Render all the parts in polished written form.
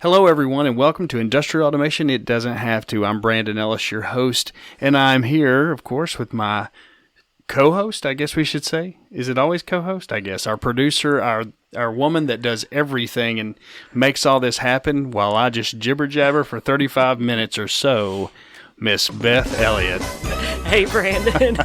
Hello, everyone, and welcome to Industrial Automation. It doesn't have to. I'm Brandon Ellis, your host, and I'm here, of course, with my co-host, I guess we should say. Is it always co-host? I guess. Our producer, our woman that does everything and makes all this happen while I just jibber-jabber for 35 minutes or so, Miss Beth Elliott. Hey, Brandon.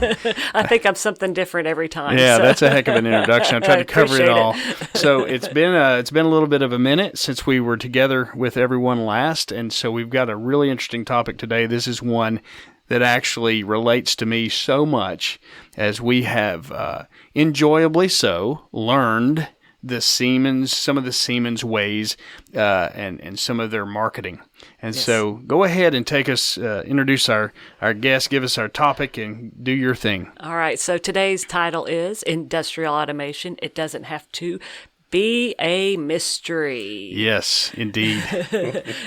I think I'm something different every time. Yeah, so. That's a heck of an introduction. I tried to cover it all. So it's been a little bit of a minute since we were together with everyone last, and so we've got a really interesting topic today. This is one that actually relates to me so much, as we have enjoyably so learned some of the Siemens ways and some of their marketing. And yes. So go ahead and take us, introduce our guest, give us our topic, and do your thing. All right. So today's title is Industrial Automation. It doesn't have to be a mystery. Yes, indeed.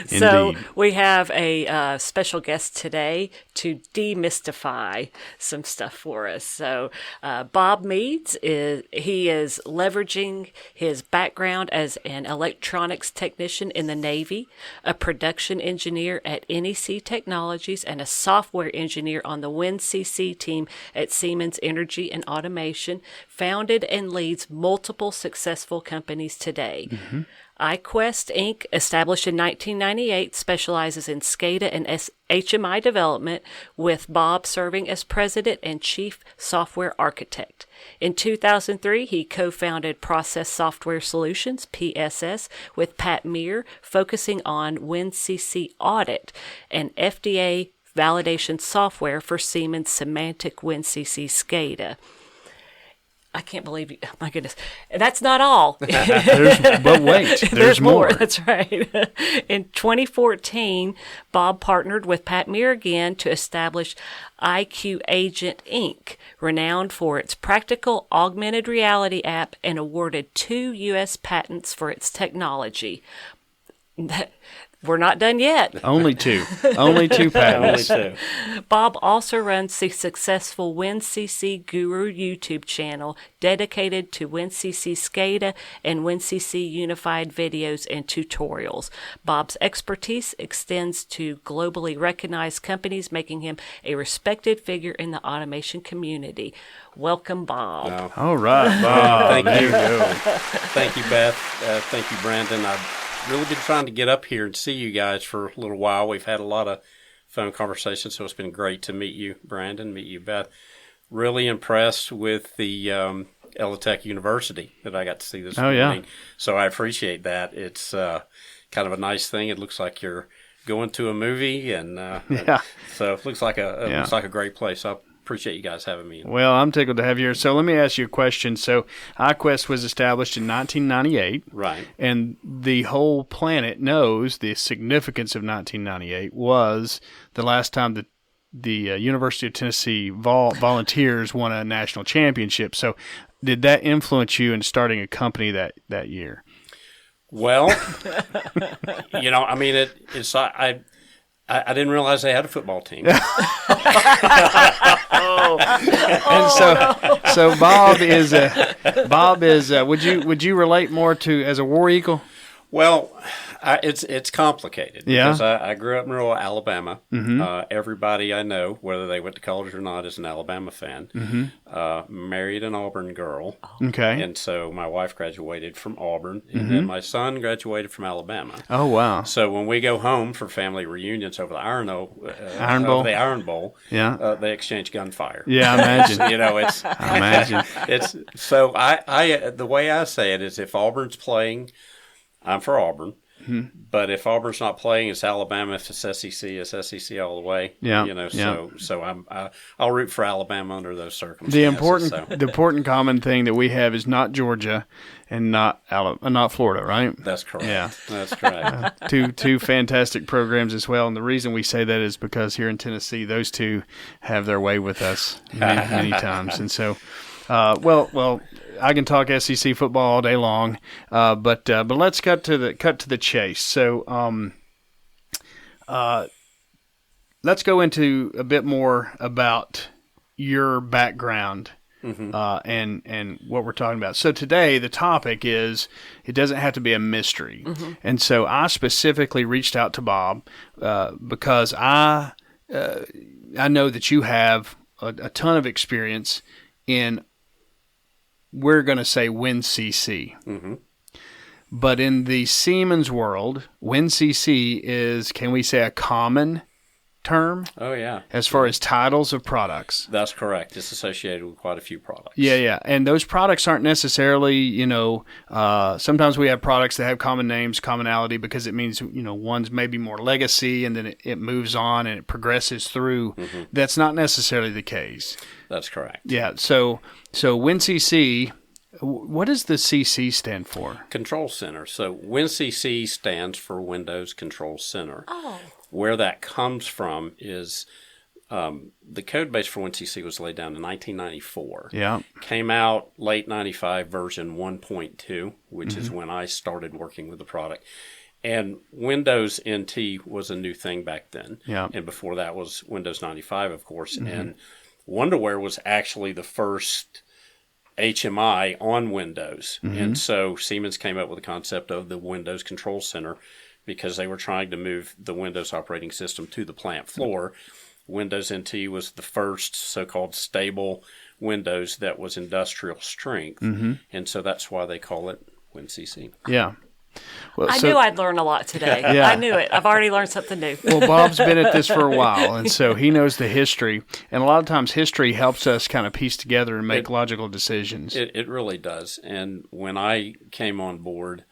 So we have a special guest today to demystify some stuff for us. So Bob Meads is leveraging his background as an electronics technician in the Navy, a production engineer at NEC Technologies, and a software engineer on the WinCC team at Siemens Energy and Automation. Founded and leads multiple successful companies today. Mm-hmm. iQuest Inc., established in 1998, specializes in SCADA and HMI development, with Bob serving as president and chief software architect. In 2003, he co-founded Process Software Solutions, PSS, with Pat Meir, focusing on WinCC Audit and FDA validation software for Siemens Semantic WinCC SCADA. I can't believe you. Oh, my goodness. That's not all. But wait, there's more. That's right. In 2014, Bob partnered with Pat Meir again to establish IQ Agent Inc., renowned for its practical augmented reality app, and awarded 2 U.S. patents for its technology. We're not done yet. Only 2. Only 2 patents. Only 2. Bob also runs the successful WinCC Guru YouTube channel dedicated to WinCC SCADA and WinCC Unified videos and tutorials. Bob's expertise extends to globally recognized companies, making him a respected figure in the automation community. Welcome, Bob. Wow. All right, Bob. Thank you. Thank you, Beth. Thank you, Brandon. I've really been trying to get up here and see you guys for a little while. We've had a lot of phone conversations, so it's been great to meet you, Brandon, meet you, Beth. Really impressed with the ELATEC University that I got to see this morning. Yeah. So I appreciate that. It's kind of a nice thing. It looks like you're going to a movie, and so it looks like a great place. I appreciate you guys having me. Well, I'm tickled to have you here. So let me ask you a question. So iQuest was established in 1998. Right. And the whole planet knows the significance of 1998 was the last time the University of Tennessee Volunteers won a national championship. So did that influence you in starting a company that year? Well, I mean, I didn't realize they had a football team. So Bob is would you relate more to as a War Eagle? Well, it's complicated. Yeah. Because I grew up in rural Alabama. Mm-hmm. Everybody I know, whether they went to college or not, is an Alabama fan. Mm-hmm. Married an Auburn girl. Okay. And so my wife graduated from Auburn, and then my son graduated from Alabama. Oh, wow. So when we go home for family reunions over the Iron Bowl, yeah, they exchange gunfire. Yeah, I imagine. I imagine. It's so I the way I say it is, if Auburn's playing, I'm for Auburn. Mm-hmm. But if Auburn's not playing, it's Alabama. If it's SEC, it's SEC all the way. Yeah. So I'll root for Alabama under those circumstances. The important common thing that we have is not Georgia and not Florida, right? That's correct. Yeah, that's correct. Two fantastic programs as well. And the reason we say that is because here in Tennessee, those two have their way with us many times. And so, well, I can talk SEC football all day long, but let's cut to the chase. So, let's go into a bit more about your background and what we're talking about. So today the topic is, it doesn't have to be a mystery. And so I specifically reached out to Bob because I know that you have a ton of experience in, we're going to say, WinCC. But in the Siemens world, WinCC is, can we say, a common term? Oh, yeah. As far as titles of products. That's correct. It's associated with quite a few products. Yeah. And those products aren't necessarily, sometimes we have products that have common names, commonality, because it means, one's maybe more legacy and then it moves on and it progresses through. That's not necessarily the case. That's correct. Yeah. So WinCC, what does the CC stand for? Control Center. So WinCC stands for Windows Control Center. Oh. Where that comes from is the code base for WinCC was laid down in 1994. Yeah. Came out late 95, version 1.2, which is when I started working with the product. And Windows NT was a new thing back then. Yeah. And before that was Windows 95, of course. And Wonderware was actually the first HMI on Windows. And so Siemens came up with the concept of the Windows Control Center because they were trying to move the Windows operating system to the plant floor. Windows NT was the first so-called stable Windows that was industrial strength. And so that's why they call it WinCC. Yeah. Well, I knew I'd learn a lot today. Yeah. I knew it. I've already learned something new. Well, Bob's been at this for a while, and so he knows the history. And a lot of times history helps us kind of piece together and make logical decisions. It really does. And when I came on board,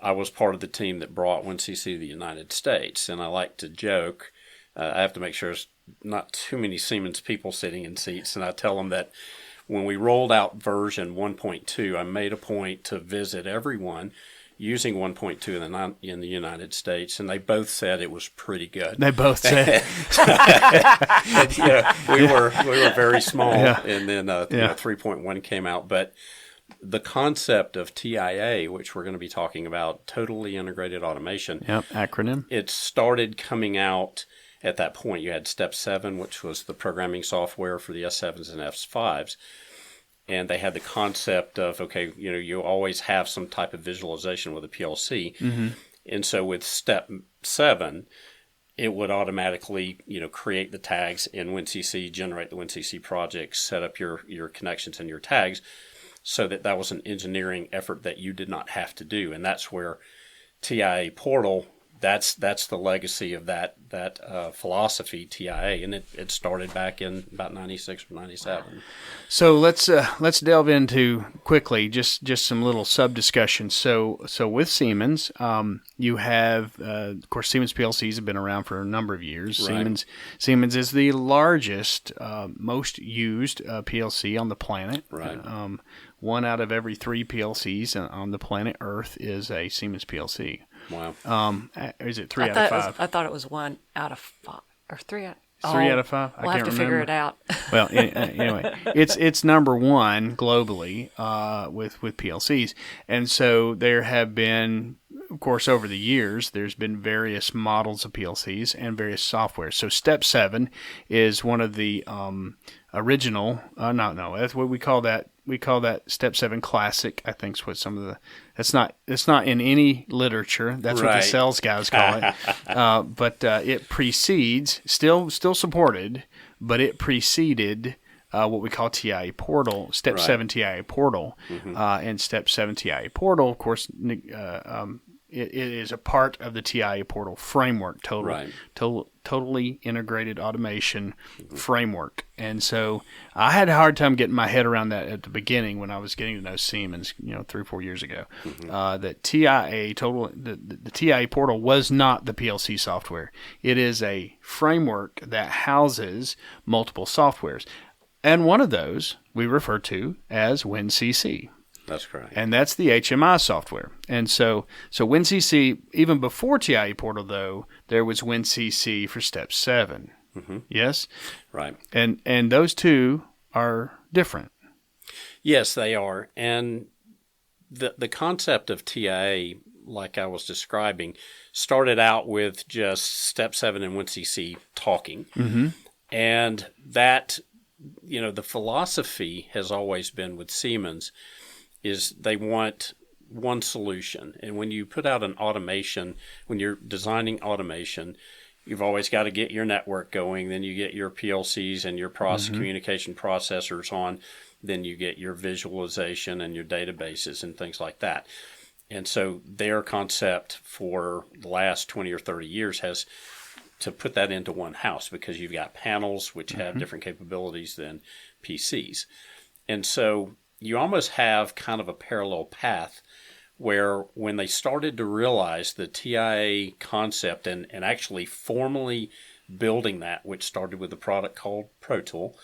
I was part of the team that brought WinCC to the United States. And I like to joke, I have to make sure there's not too many Siemens people sitting in seats. And I tell them that when we rolled out version 1.2, I made a point to visit everyone using 1.2 in the United States, and they both said it was pretty good. They both said. We were very small, and then 3.1 came out. But the concept of TIA, which we're going to be talking about, totally integrated automation. Acronym. It started coming out at that point. You had Step 7, which was the programming software for the S7s and S5s. And they had the concept of, okay, you always have some type of visualization with a PLC. And so with Step 7, it would automatically, create the tags in WinCC, generate the WinCC project, set up your connections and your tags, so that was an engineering effort that you did not have to do. And that's where TIA Portal, that's the legacy of that philosophy, TIA, and it started back in about 96 or 97. So let's delve into quickly just some little sub discussions. So with Siemens, you have of course Siemens PLCs have been around for a number of years. Right. Siemens is the largest, most used PLC on the planet. Right. 1 out of every 3 PLCs on the planet Earth is a Siemens PLC. Wow. Is it 3 out of 5? I thought it was 1 out of 5 or 3 out. 3 out of 5. We'll have to figure it out. Well, anyway, it's number 1 globally with PLCs, and so there have been, of course, over the years, there's been various models of PLCs and various software. So Step 7 is one of the original. No, that's what we call that. We call that Step 7 Classic. I think is what some of the. It's not in any literature. That's what the sales guys call it. But it precedes, still supported, but it preceded what we call TIA Portal, Step 7 TIA Portal, and Step 7 TIA Portal. Of course, it is a part of the TIA Portal framework, totally integrated automation framework. And so I had a hard time getting my head around that at the beginning when I was getting to know Siemens, 3 or 4 years ago. That TIA the TIA Portal was not the PLC software. It is a framework that houses multiple softwares, and one of those we refer to as WinCC. That's correct. And that's the HMI software. And so WinCC, even before TIA Portal, though, there was WinCC for Step 7. Yes? Right. And those two are different. Yes, they are. And the concept of TIA, like I was describing, started out with just Step 7 and WinCC talking. And that the philosophy has always been with Siemens is they want one solution. And when you put out an automation, when you're designing automation, you've always got to get your network going. Then you get your PLCs and your communication processors on. Then you get your visualization and your databases and things like that. And so their concept for the last 20 or 30 years has to put that into one house, because you've got panels which have different capabilities than PCs. And so you almost have kind of a parallel path where when they started to realize the TIA concept and actually formally building that, which started with a product called Pro Tool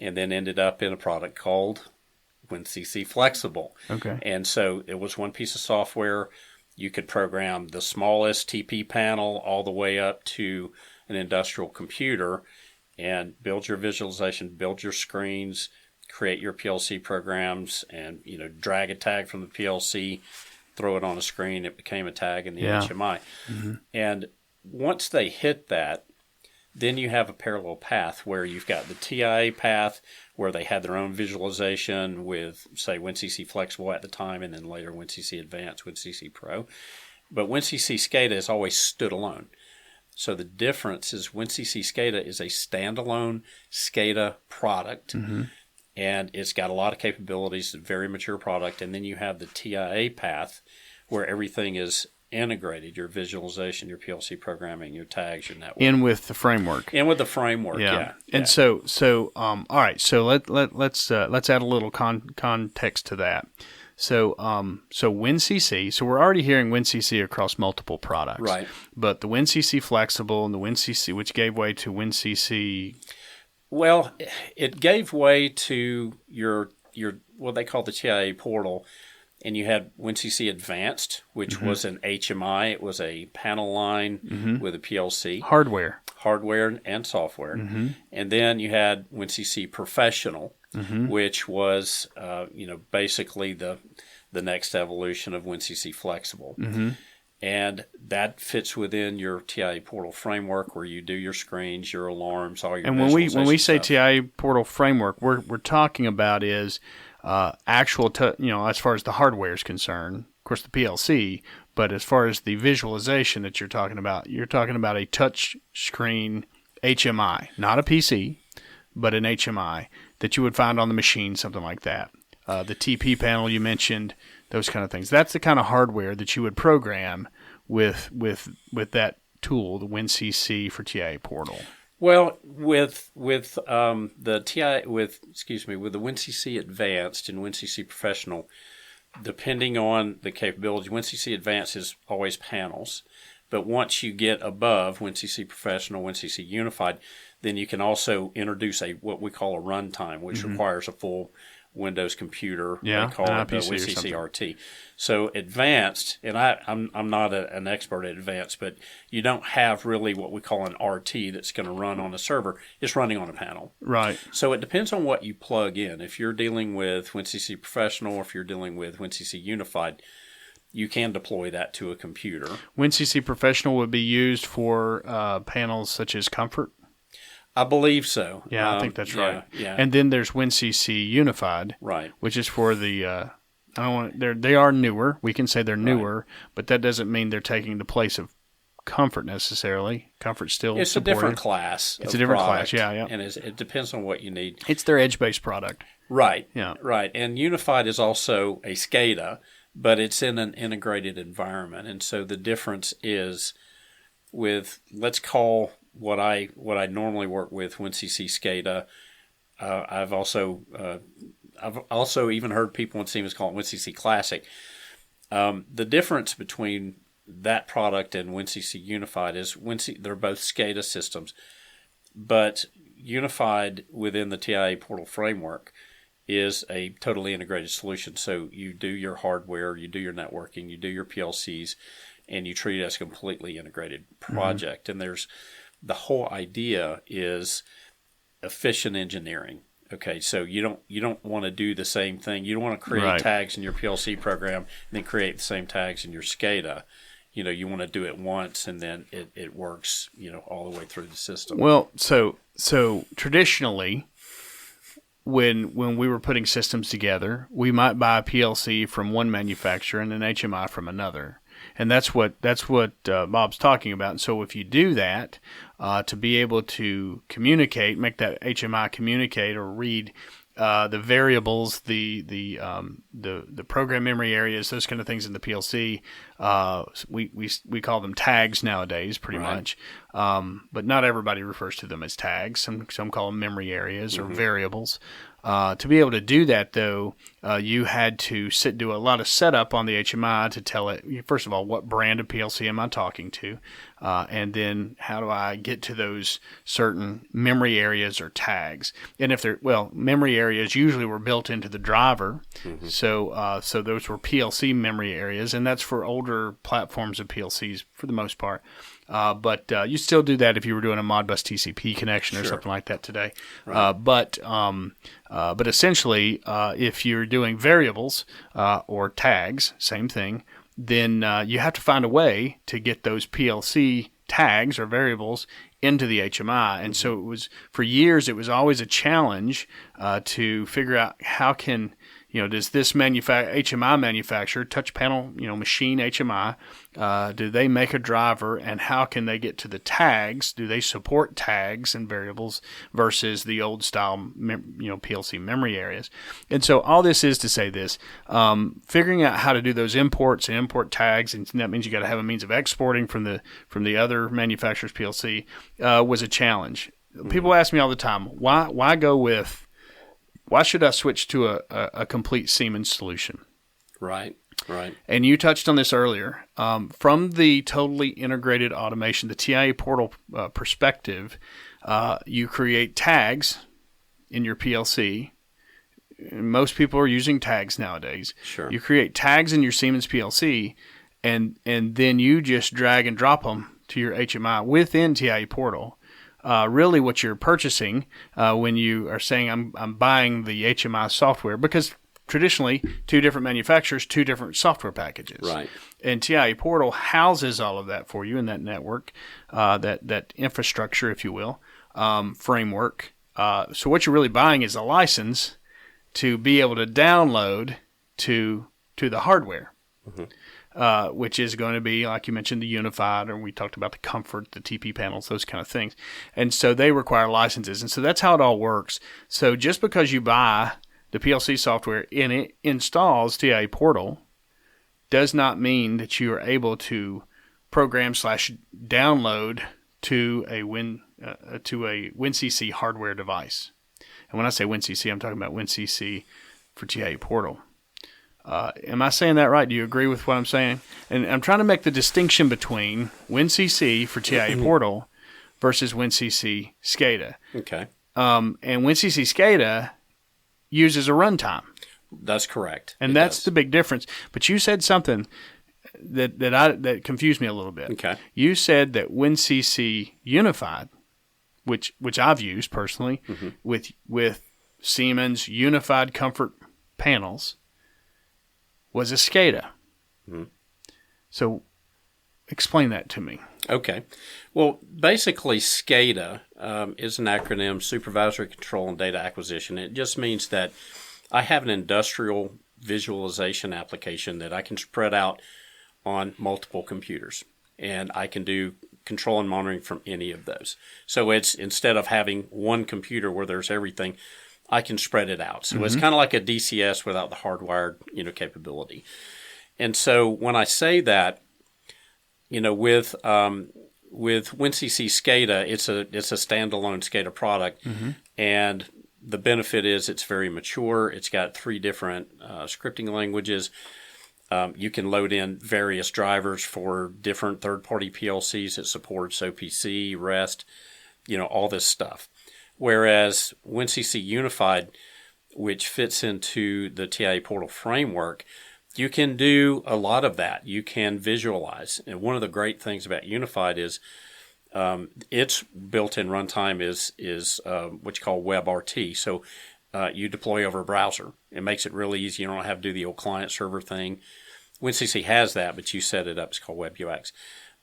and then ended up in a product called WinCC Flexible. Okay. And so it was one piece of software. You could program the smallest TP panel all the way up to an industrial computer and build your visualization, build your screens, create your PLC programs, and drag a tag from the PLC, throw it on a screen. It became a tag in the HMI. And once they hit that, then you have a parallel path where you've got the TIA path where they had their own visualization with, say, WinCC Flexible at the time, and then later WinCC Advanced, WinCC Pro. But WinCC SCADA has always stood alone. So the difference is WinCC SCADA is a standalone SCADA product, and it's got a lot of capabilities, a very mature product. And then you have the TIA path where everything is integrated, your visualization, your PLC programming, your tags, your network. In with the framework. Yeah. And so all right, so let's add a little context to that. So WinCC, so we're already hearing WinCC across multiple products. Right. But the WinCC Flexible and the WinCC, which gave way to WinCC. Well, it gave way to your what they call the TIA portal. And you had WinCC Advanced, which was an HMI. It was a panel line with a PLC. Hardware and software. And then you had WinCC Professional, which was, basically the next evolution of WinCC Flexible. And that fits within your TIA portal framework where you do your screens, your alarms, all your visualization when we say stuff. TIA portal framework, we're talking about is actual, as far as the hardware is concerned, of course, the PLC, but as far as the visualization that you're talking about a touch screen HMI, not a PC, but an HMI that you would find on the machine, something like that. The TP panel you mentioned, those kind of things. That's the kind of hardware that you would program with that tool, the WinCC for TIA portal. Well, with the WinCC Advanced and WinCC Professional, depending on the capability, WinCC Advanced is always panels. But once you get above WinCC Professional, WinCC Unified, then you can also introduce what we call a runtime, which requires a full Windows computer. Yeah, they call it the WinCC RT. So advanced, and I'm not an expert at advanced, but you don't have really what we call an RT that's going to run on a server. It's running on a panel. Right. So it depends on what you plug in. If you're dealing with WinCC Professional, or if you're dealing with WinCC Unified, you can deploy that to a computer. WinCC Professional would be used for panels such as Comfort? I believe so. Yeah, I think that's right. Yeah. And then there's WinCC Unified, right, which is for the they are newer. We can say they're newer, but that doesn't mean they're taking the place of Comfort necessarily. Comfort's still it's supported. A different class. It's a different class. Yeah. And it depends on what you need. It's their edge-based product. Right. Yeah. Right. And Unified is also a SCADA, but it's in an integrated environment, and so the difference is with, let's call what I normally work with, WinCC SCADA. I've also even heard people in Siemens call it WinCC Classic. The difference between that product and WinCC Unified is they're both SCADA systems, but Unified within the TIA portal framework is a totally integrated solution. So you do your hardware, you do your networking, you do your PLCs, and you treat it as a completely integrated project. And the whole idea is efficient engineering. Okay, so you don't want to do the same thing. You don't want to create tags in your PLC program and then create the same tags in your SCADA. You want to do it once and then it works, all the way through the system. Well, so traditionally, when we were putting systems together, we might buy a PLC from one manufacturer and an HMI from another. And that's what Bob's talking about. And so if you do that, to be able to communicate, make that HMI communicate or read the variables, the program memory areas, those kind of things in the PLC, we call them tags nowadays, pretty much. But not everybody refers to them as tags. Some call them memory areas or variables. To be able to do that, though, you had to do a lot of setup on the HMI to tell it, first of all, what brand of PLC am I talking to? And then how do I get to those certain memory areas or tags? And if memory areas usually were built into the driver. So those were PLC memory areas, and that's for older platforms of PLCs for the most part. But you still do that if you were doing a Modbus TCP connection or something like that today. But essentially, if you're doing variables or tags, same thing, then you have to find a way to get those PLC tags or variables into the HMI. And so it was, for years, it was always a challenge to figure out how can, does this HMI manufacturer, touch panel, machine HMI, do they make a driver, and how can they get to the tags? Do they support tags and variables versus the old style, PLC memory areas? And so all this is to say this, figuring out how to do those imports and import tags, and that means you got to have a means of exporting from the other manufacturer's PLC, was a challenge. People ask me all the time, why should I switch to a complete Siemens solution? Right. And you touched on this earlier. From the totally integrated automation, the TIA portal perspective, you create tags in your PLC. Most people are using tags nowadays. Sure. You create tags in your Siemens PLC, and then you just drag and drop them to your HMI within TIA portal. Really what you're purchasing when you are saying I'm buying the HMI software, because traditionally two different manufacturers, two different software packages. Right. And TIA Portal houses all of that for you in that network, that infrastructure, if you will, framework. So what you're really buying is a license to be able to download to the hardware. Which is going to be, like you mentioned, the Unified, or we talked about the Comfort, the TP panels, those kind of things. And so they require licenses. And so that's how it all works. So just because you buy the PLC software and it installs TIA Portal does not mean that you are able to program / download to a WinCC hardware device. And when I say WinCC, I'm talking about WinCC for TIA Portal. Am I saying that right? Do you agree with what I'm saying? And I'm trying to make the distinction between WinCC for TIA Portal versus WinCC SCADA. Okay. And WinCC SCADA uses a runtime. That's correct. And that's the big difference. But you said something that confused me a little bit. Okay. You said that WinCC Unified, which I've used personally, with Siemens Unified Comfort panels, was a SCADA. So explain that to me. Okay. Well, basically, SCADA is an acronym, Supervisory Control and Data Acquisition. It just means that I have an industrial visualization application that I can spread out on multiple computers, and I can do control and monitoring from any of those. So it's, instead of having one computer where there's everything, I can spread it out. So it's kind of like a DCS without the hardwired, capability. And so when I say that, with WinCC SCADA, it's a standalone SCADA product, and the benefit is it's very mature. It's got 3 different scripting languages. You can load in various drivers for different third-party PLCs. It supports OPC, REST, all this stuff. Whereas WinCC Unified, which fits into the TIA Portal framework, you can do a lot of that. You can visualize. And one of the great things about Unified is its built-in runtime is what you call WebRT. So you deploy over a browser. It makes it really easy. You don't have to do the old client-server thing. WinCC has that, but you set it up. It's called WebUX.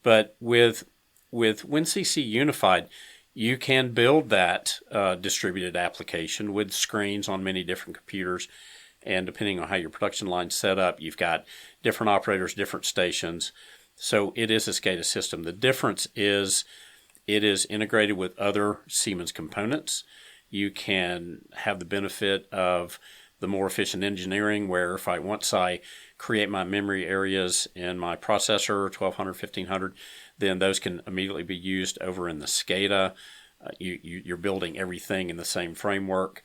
But with WinCC Unified, you can build that distributed application with screens on many different computers. And depending on how your production line's set up, you've got different operators, different stations. So it is a SCADA system. The difference is it is integrated with other Siemens components. You can have the benefit of the more efficient engineering, where once I create my memory areas in my processor, 1200, 1500, then those can immediately be used over in the SCADA. You're building everything in the same framework.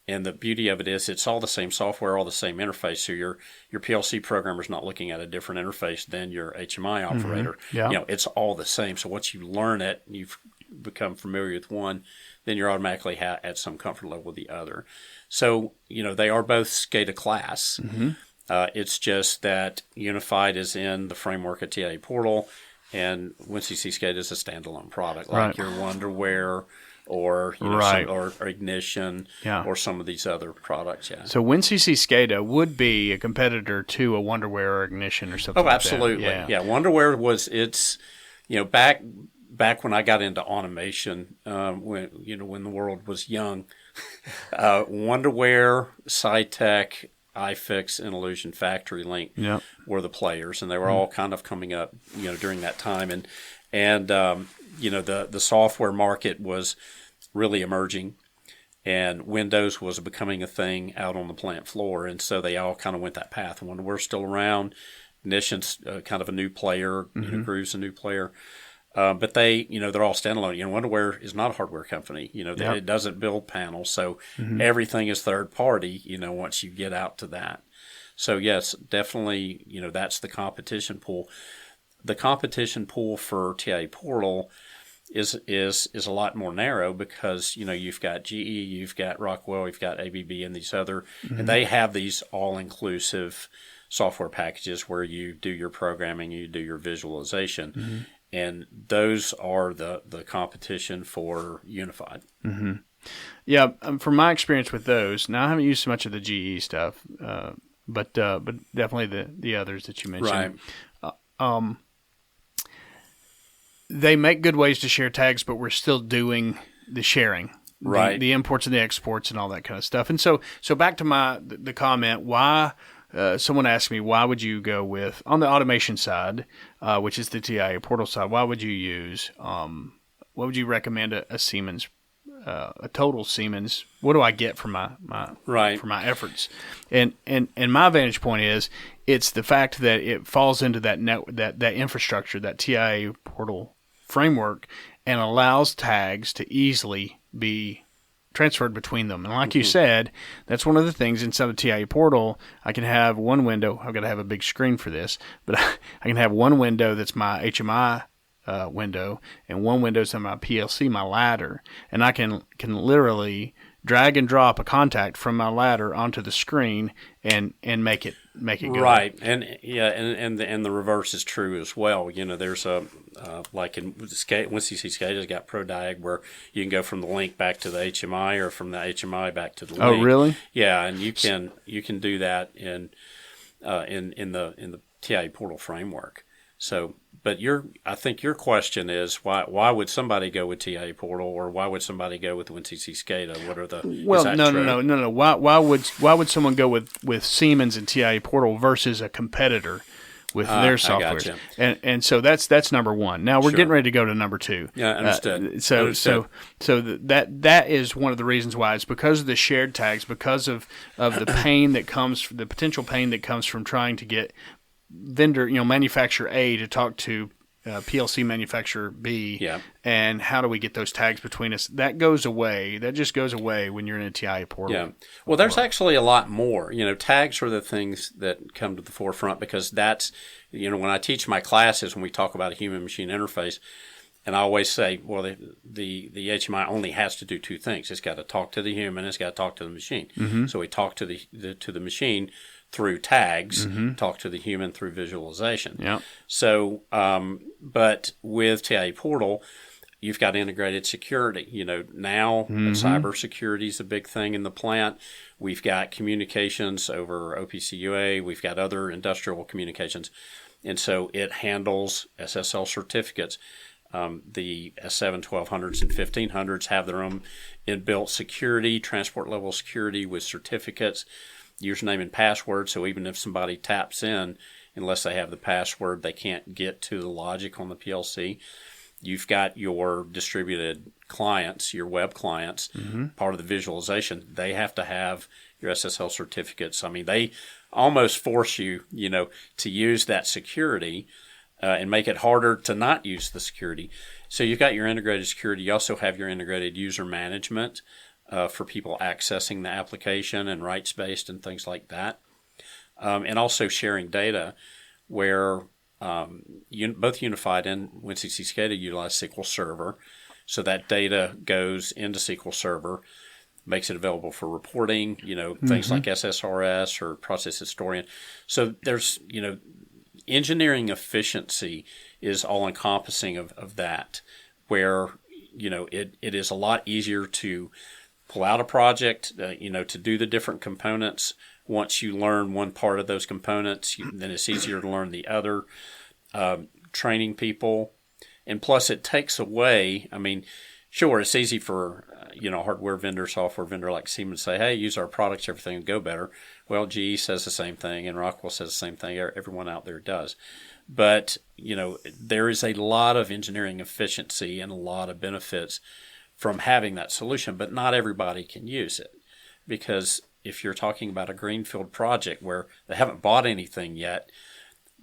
And the beauty of it is it's all the same software, all the same interface. So your PLC programmer is not looking at a different interface than your HMI operator. Mm-hmm. Yeah. It's all the same. So once you learn it, you've become familiar with one, then you're automatically at some comfort level with the other. So, they are both SCADA class. Mm-hmm. It's just that Unified is in the framework of TIA Portal, and WinCC SCADA is a standalone product, like your Wonderware or or Ignition, or some of these other products. Yeah. So WinCC SCADA would be a competitor to a Wonderware or Ignition or something. Oh, absolutely. Like that. Yeah. Wonderware was back when I got into automation, when the world was young, Wonderware, SciTech, iFix, and Illusion Factory Link were the players, and they were all kind of coming up, during that time, and the software market was really emerging, and Windows was becoming a thing out on the plant floor, and so they all kind of went that path. Wonderware's still around. Ignition's kind of a new player. Groove's a new player. But they're all standalone. Wonderware is not a hardware company. It doesn't build panels, so everything is third party. Once you get out to that, so yes, definitely. That's the competition pool. The competition pool for TIA Portal is a lot more narrow because you've got GE, you've got Rockwell, you've got ABB, and these other, and they have these all-inclusive software packages where you do your programming, you do your visualization. And those are the competition for Unified. Mm-hmm. Yeah, from my experience with those, now I haven't used so much of the GE stuff, but definitely the others that you mentioned. Right. They make good ways to share tags, but we're still doing the sharing, the imports and the exports and all that kind of stuff. And so back to the comment, why? Someone asked me, why would you go with, on the automation side, which is the TIA Portal side, why would you use, what would you recommend a Siemens, a total Siemens? What do I get for my for my efforts? And my vantage point is, it's the fact that it falls into that that infrastructure, that TIA Portal framework, and allows tags to easily be transferred between them. And like you said, that's one of the things inside the TIA Portal. I can have one window. I've got to have a big screen for this, but I can have one window that's my HMI window, and one window's on my PLC, my ladder, and I can literally drag and drop a contact from my ladder onto the screen and make it go. Right, and the reverse is true as well. There's a like in WinCC SCADA's got ProDiag, where you can go from the link back to the HMI or from the HMI back to the link. Oh, really? Yeah, and you can do that in the TIA Portal framework. So, but I think your question is why would somebody go with TIA Portal, or why would somebody go with WinCC SCADA? What are the No. Why would someone go with Siemens and TIA Portal versus a competitor with their software? Gotcha. And so that's number one. Now we're getting ready to go to number two. Yeah, understood. So that is one of the reasons why. It's because of the shared tags, because of the pain that comes, the potential pain that comes from trying to get vendor, manufacturer A to talk to PLC manufacturer B, and how do we get those tags between us? That goes away. That just goes away when you're in a TIA Portal. Yeah. Well, there's actually a lot more. Tags are the things that come to the forefront, because that's, when I teach my classes, when we talk about a human-machine interface, and I always say, well, the HMI only has to do two things. It's got to talk to the human, it's got to talk to the machine. Mm-hmm. So we talk to the machine through tags, talk to the human through visualization. Yeah. So, but with TIA Portal, you've got integrated security. Now cybersecurity is a big thing in the plant. We've got communications over OPC-UA. We've got other industrial communications. And so it handles SSL certificates. The S7 1200s and 1500s have their own inbuilt security, transport level security with certificates, username and password. So even if somebody taps in, unless they have the password, they can't get to the logic on the PLC. You've got your distributed clients, your web clients, part of the visualization. They have to have your SSL certificates. I mean, they almost force you, to use that security and make it harder to not use the security. So you've got your integrated security. You also have your integrated user management for people accessing the application and rights-based and things like that. And also sharing data where both Unified and WinCC SCADA utilize SQL Server. So that data goes into SQL Server, makes it available for reporting, things like SSRS or Process Historian. So there's, engineering efficiency is all-encompassing of that, where, it is a lot easier to pull out a project, to do the different components. Once you learn one part of those components, then it's easier to learn the other. Training people. And plus it takes away, sure, it's easy for, hardware vendor, software vendor like Siemens say, hey, use our products, everything will go better. Well, GE says the same thing, and Rockwell says the same thing. Everyone out there does. But, there is a lot of engineering efficiency and a lot of benefits from having that solution, but not everybody can use it. Because if you're talking about a greenfield project where they haven't bought anything yet,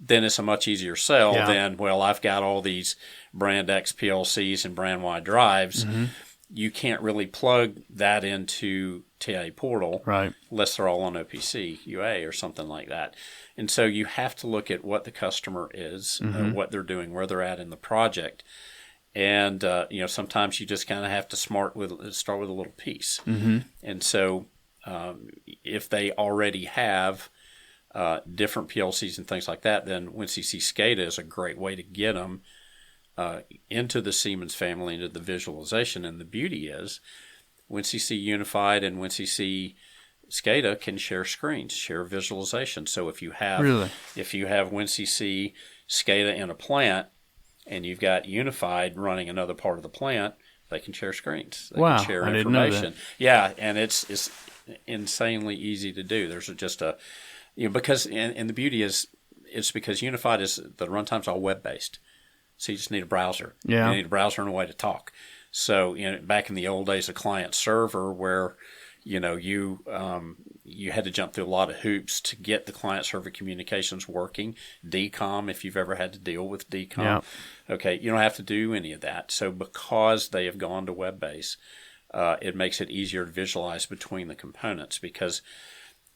then it's a much easier sell than, well, I've got all these brand X PLCs and brand Y drives. You can't really plug that into TIA Portal unless they're all on OPC UA or something like that. And so you have to look at what the customer is, what they're doing, where they're at in the project. And, sometimes you just kind of have to start with a little piece. And so if they already have different PLCs and things like that, then WinCC SCADA is a great way to get them into the Siemens family, into the visualization. And the beauty is WinCC Unified and WinCC SCADA can share screens, share visualization. So if you have WinCC SCADA in a plant and you've got Unified running another part of the plant, they can share screens. They can share information. I didn't know that. Yeah, and it's insanely easy to do. There's just a because and the beauty is it's because Unified is the runtime's all web based, so you just need a browser. Yeah, you need a browser and a way to talk. So back in the old days of client server, where you had to jump through a lot of hoops to get the client server communications working. DCOM, if you've ever had to deal with DCOM, okay, you don't have to do any of that. So because they have gone to web based, it makes it easier to visualize between the components because.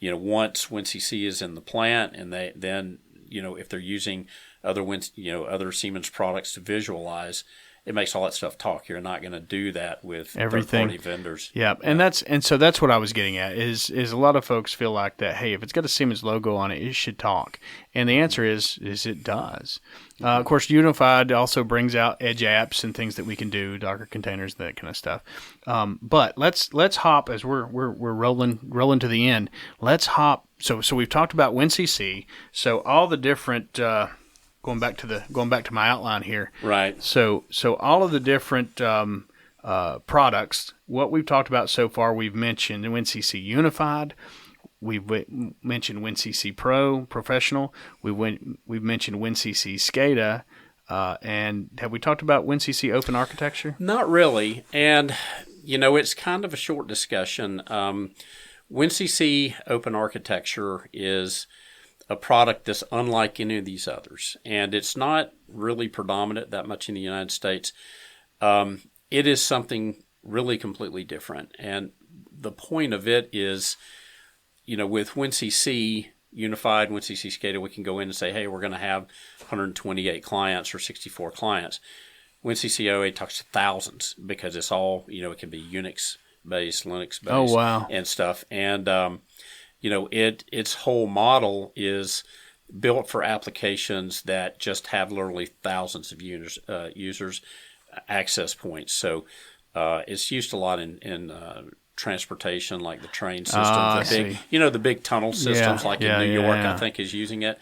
Once WinCC is in the plant, and then if they're using other Siemens products to visualize, it makes all that stuff talk. You're not going to do that with third-party vendors. Yeah, and so that's what I was getting at. Is a lot of folks feel like that. Hey, if it's got a Siemens logo on it, it should talk. And the answer is it does. Of course, Unified also brings out edge apps and things that we can do, Docker containers, that kind of stuff. But let's hop as we're rolling to the end. Let's hop. So we've talked about WinCC. So all the different. Going back to my outline here. Right. So all of the different products, what we've talked about so far, we've mentioned WinCC Unified, we've mentioned WinCC Professional, we've mentioned WinCC SCADA, and have we talked about WinCC Open Architecture? Not really, and it's kind of a short discussion. WinCC Open Architecture is a product that's unlike any of these others, and it's not really predominant that much in the United States. It is something really completely different, and the point of it is, with WinCC Unified, WinCC SCADA, we can go in and say, hey, we're going to have 128 clients or 64 clients. WinCC OA talks to thousands because it's all, it can be Unix-based, Linux-based, and stuff, and its whole model is built for applications that just have literally thousands of users access points. So it's used a lot in transportation, like the train systems, the big tunnel systems, like in New York, I think is using it.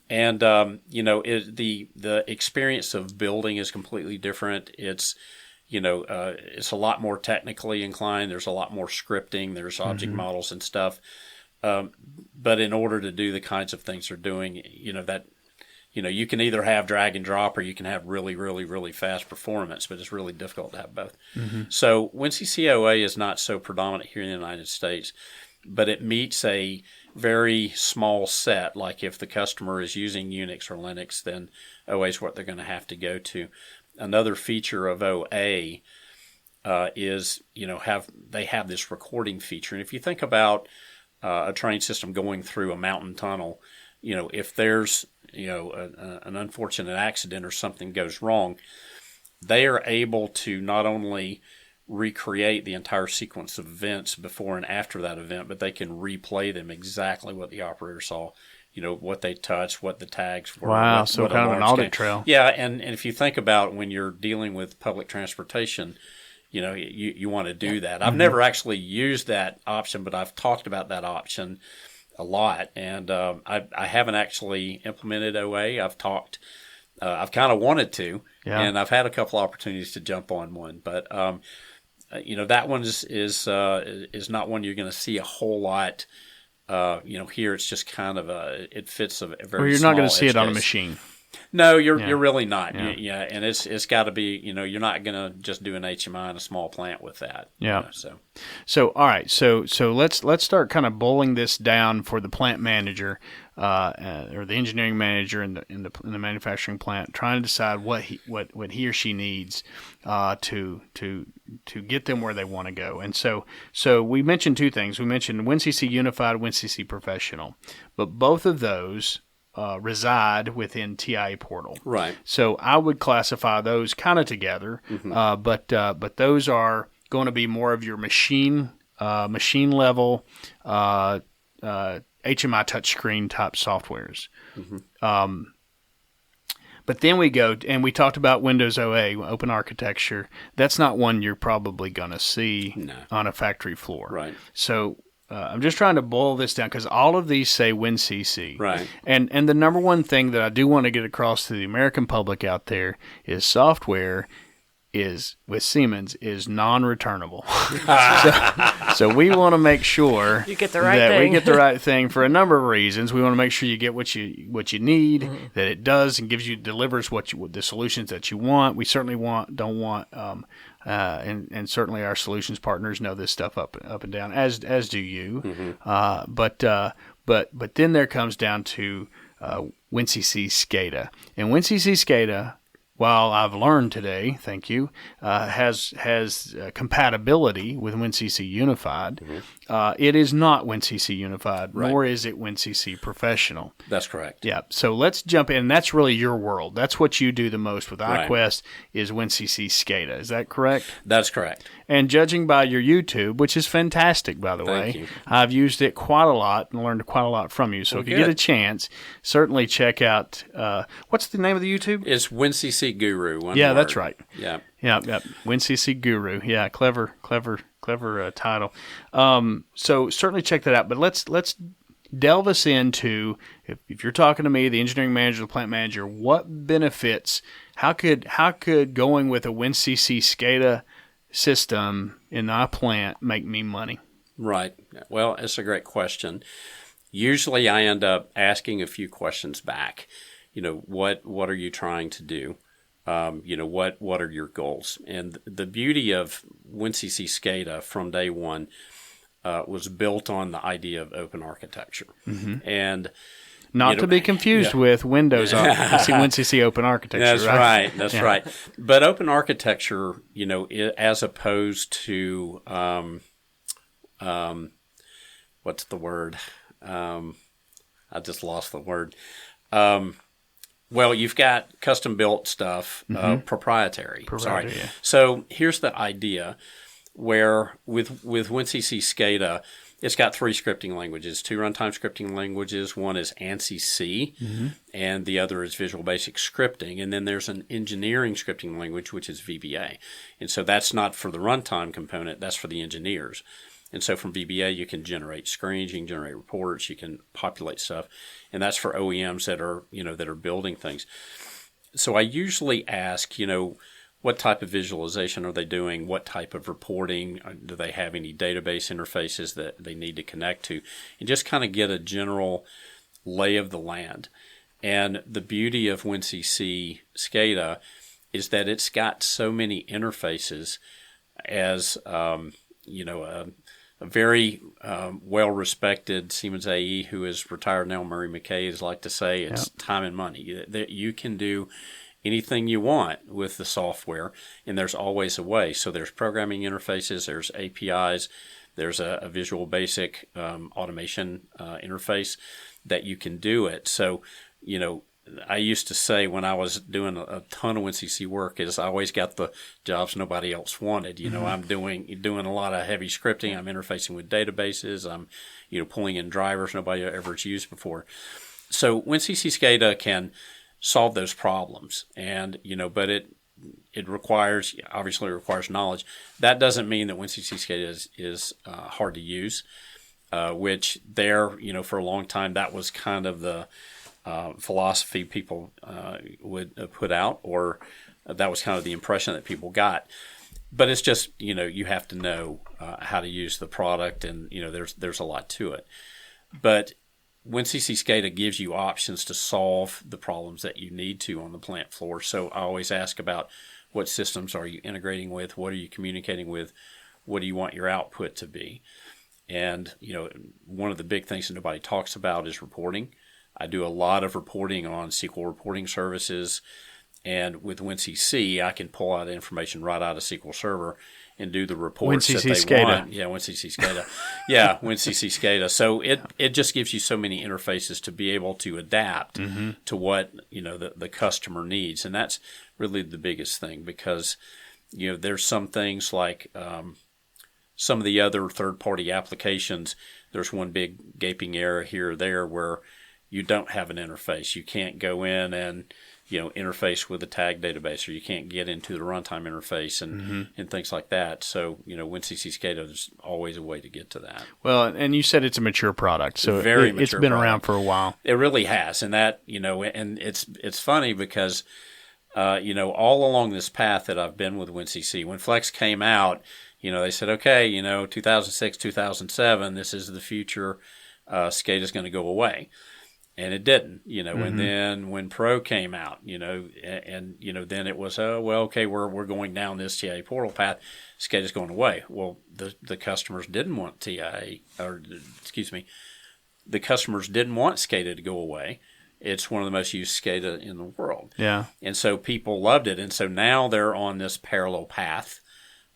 And the experience of building is completely different. It's it's a lot more technically inclined. There's a lot more scripting. There's object models and stuff. But in order to do the kinds of things they're doing, you can either have drag and drop or you can have really, really, really fast performance, but it's really difficult to have both. So WinCC OA is not so predominant here in the United States, but it meets a very small set. Like if the customer is using Unix or Linux, then OA is what they're going to have to go to. Another feature of OA is, they have this recording feature. And if you think about a train system going through a mountain tunnel, if there's an unfortunate accident or something goes wrong, they are able to not only recreate the entire sequence of events before and after that event, but they can replay them exactly what the operator saw, what they touched, what the tags were. Wow, so kind of an audit trail. Yeah, and if you think about when you're dealing with public transportation, you want to do that. I've never actually used that option, but I've talked about that option a lot, and I haven't actually implemented OA. I've kind of wanted to, and I've had a couple opportunities to jump on one, but that one is not one you're going to see a whole lot. Here it's just kind of it fits a very. Or you're not going to see it on a machine. No, you're really not. Yeah, and it's got to be. You're not going to just do an HMI in a small plant with that. Yeah. So all right. So let's start kind of boiling this down for the plant manager, or the engineering manager in the manufacturing plant, trying to decide what he or she needs to get them where they want to go. And so we mentioned two things. We mentioned WinCC Unified, WinCC Professional, but both of those reside within TIA Portal. Right. So I would classify those kind of together, but those are going to be more of your machine level HMI touchscreen type softwares. But then we go, and we talked about Windows OA, Open Architecture. That's not one you're probably going to see on a factory floor. Right. So I'm just trying to boil this down because all of these say WinCC. Right. And the number one thing that I do want to get across to the American public out there is software is with Siemens is non-returnable. so we want to make sure you get the right thing. We get the right thing for a number of reasons. We want to make sure you get what you need, that it does and delivers the solutions that you want. We certainly don't want and certainly our solutions partners know this stuff up and down, as do you. But then there comes down to WinCC SCADA, and WinCC SCADA, while I've learned today, thank you, has compatibility with WinCC Unified. It is not WinCC Unified, nor is it WinCC Professional. That's correct. Yeah. So let's jump in. That's really your world. That's what you do the most with iQuest is WinCC SCADA. Is that correct? That's correct. And judging by your YouTube, which is fantastic, by the Thank way, you. I've used it quite a lot and learned quite a lot from you. So if you get a chance, certainly check out, what's the name of the YouTube? It's WinCC Guru. One Yeah, word. that's right. Yeah. Yeah. WinCC Guru. Yeah, clever title. So certainly check that out. But let's delve us into, if you're talking to me, the engineering manager, the plant manager, what benefits? How could going with a WinCC SCADA system in my plant make me money? Right. Well, it's a great question. Usually, I end up asking a few questions back. What are you trying to do? What are your goals? And the beauty of WinCC SCADA from day one was built on the idea of open architecture. And not to be confused with Windows WinCC Open Architecture. That's right. That's right. But open architecture, as opposed to what's the word? I just lost the word. Well, you've got custom-built stuff, proprietary. Sorry. Yeah. So here's the idea, where with WinCC SCADA, it's got 3 scripting languages, 2 runtime scripting languages. One is ANSI C, and the other is Visual Basic Scripting. And then there's an engineering scripting language, which is VBA. And so that's not for the runtime component, that's for the engineers. And so from VBA, you can generate screens, you can generate reports, you can populate stuff. And that's for OEMs that are, that are building things. So I usually ask, what type of visualization are they doing? What type of reporting? Do they have any database interfaces that they need to connect to? And just kind of get a general lay of the land. And the beauty of WinCC SCADA is that it's got so many interfaces as, a very well-respected Siemens AE who is retired now, Murray McKay, is like to say it's time and money. That you can do anything you want with the software, and there's always a way. So there's programming interfaces, there's APIs, there's a Visual Basic automation interface that you can do it. So, I used to say when I was doing a ton of WinCC work is I always got the jobs nobody else wanted. I'm doing a lot of heavy scripting. I'm interfacing with databases. I'm, pulling in drivers nobody ever used before. So WinCC SCADA can solve those problems, and but it obviously requires knowledge. That doesn't mean that WinCC SCADA is hard to use, which for a long time that was kind of the philosophy people would put out, or that was kind of the impression that people got. But it's just, you have to know how to use the product, and, there's a lot to it. But WinCC SCADA gives you options to solve the problems that you need to on the plant floor. So I always ask about what systems are you integrating with, what are you communicating with, what do you want your output to be? And, one of the big things that nobody talks about is reporting. I do a lot of reporting on SQL reporting services, and with WinCC, I can pull out information right out of SQL Server and do the reports WinCC that they SCADA. want. Yeah, WinCC SCADA. Yeah, WinCC SCADA. So it just gives you so many interfaces to be able to adapt to what the customer needs, and that's really the biggest thing, because there's some things like some of the other third-party applications. There's one big gaping area here or there where you don't have an interface. You can't go in and interface with a tag database, or you can't get into the runtime interface and things like that. So WinCC SCADA is always a way to get to that. Well, and you said it's a mature product, so it's been around for a while. It really has, and that and it's funny because all along this path that I've been with WinCC, when Flex came out, they said, okay, 2006, 2007, this is the future. SCADA is going to go away. And it didn't, and then when Pro came out, then it was, okay, we're going down this TIA portal path. SCADA's going away. Well, the customers didn't want the customers didn't want SCADA to go away. It's one of the most used SCADA in the world. Yeah. And so people loved it. And so now they're on this parallel path,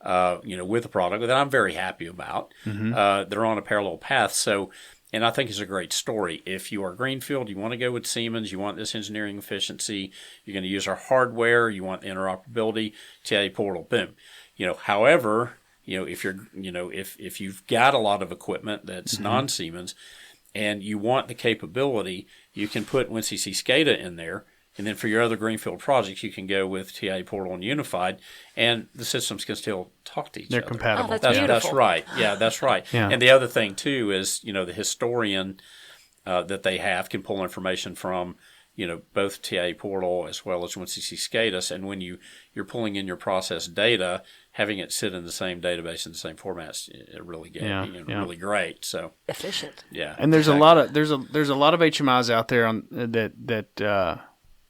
with the product that I'm very happy about. They're on a parallel path. And I think it's a great story. If you are greenfield, you want to go with Siemens, you want this engineering efficiency, you're going to use our hardware, you want interoperability, TIA portal, boom. However, if you're, if you've got a lot of equipment that's non-Siemens and you want the capability, you can put WinCC SCADA in there. And then for your other greenfield projects, you can go with TIA Portal and Unified, and the systems can still talk to each other. They're compatible. Oh, that's right. Yeah, that's right. Yeah. And the other thing, too, is, the historian that they have can pull information from, both TIA Portal as well as WinCC SCADA. And when you're pulling in your process data, having it sit in the same database in the same formats, it really really great. So efficient. Yeah. And there's a lot of HMIs out there on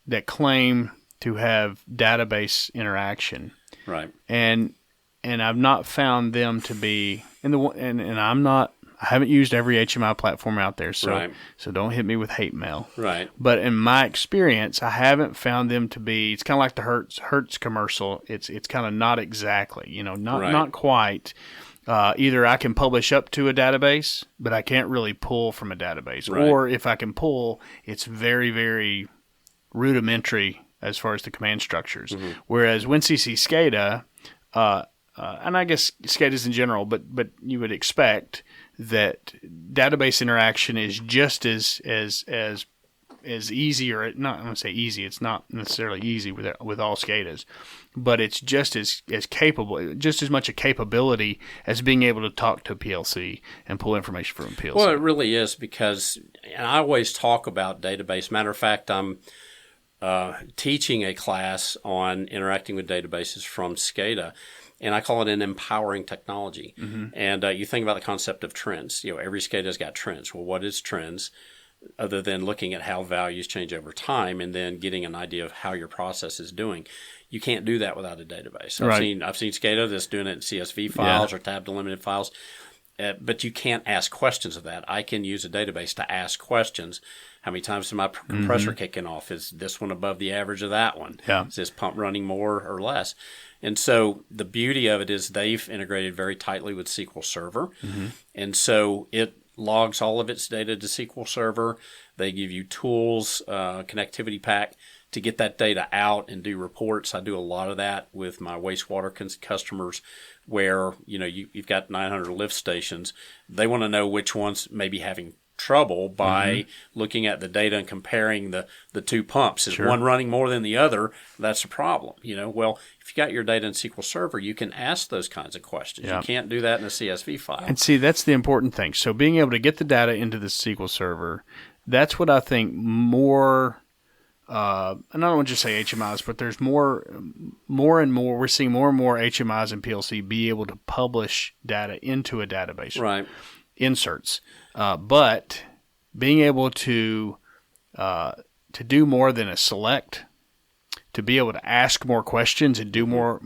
that claim to have database interaction, right? And I've not found them to be I haven't used every HMI platform out there, so don't hit me with hate mail. Right. But in my experience, I haven't found them to be. It's kind of like the Hertz commercial. It's kind of not exactly, not quite. Either I can publish up to a database, but I can't really pull from a database, or if I can pull, it's very, very rudimentary as far as the command structures. Whereas WinCC SCADA, and I guess SCADAs in general, but you would expect that database interaction is just as as easy, or not. I'm going to say easy. It's not necessarily easy with all SCADAs, but it's just as capable, just as much a capability as being able to talk to a PLC and pull information from a PLC. Well, it really is, because and I always talk about database. Matter of fact, I'm teaching a class on interacting with databases from SCADA, and I call it an empowering technology. Mm-hmm. And you think about the concept of trends. Every SCADA's got trends. Well, what is trends? Other than looking at how values change over time and then getting an idea of how your process is doing. You can't do that without a database. I've seen SCADA that's doing it in CSV files or tab delimited files, but you can't ask questions of that. I can use a database to ask questions. How many times is my compressor kicking off? Is this one above the average of that one? Yeah. Is this pump running more or less? And so the beauty of it is they've integrated very tightly with SQL Server. Mm-hmm. And so it logs all of its data to SQL Server. They give you tools, connectivity pack to get that data out and do reports. I do a lot of that with my wastewater customers where, you've got 900 lift stations. They want to know which ones may be having trouble by looking at the data and comparing the two pumps. Is one running more than the other? That's a problem. Well, if you got your data in SQL Server, you can ask those kinds of questions. Yeah. You can't do that in a CSV file. And see, that's the important thing. So being able to get the data into the SQL Server, that's what I think more, and I don't want to just say HMIs, but there's more and more, we're seeing more and more HMIs and PLC be able to publish data into a database. Right. Inserts. But being able to do more than a select, to be able to ask more questions and do more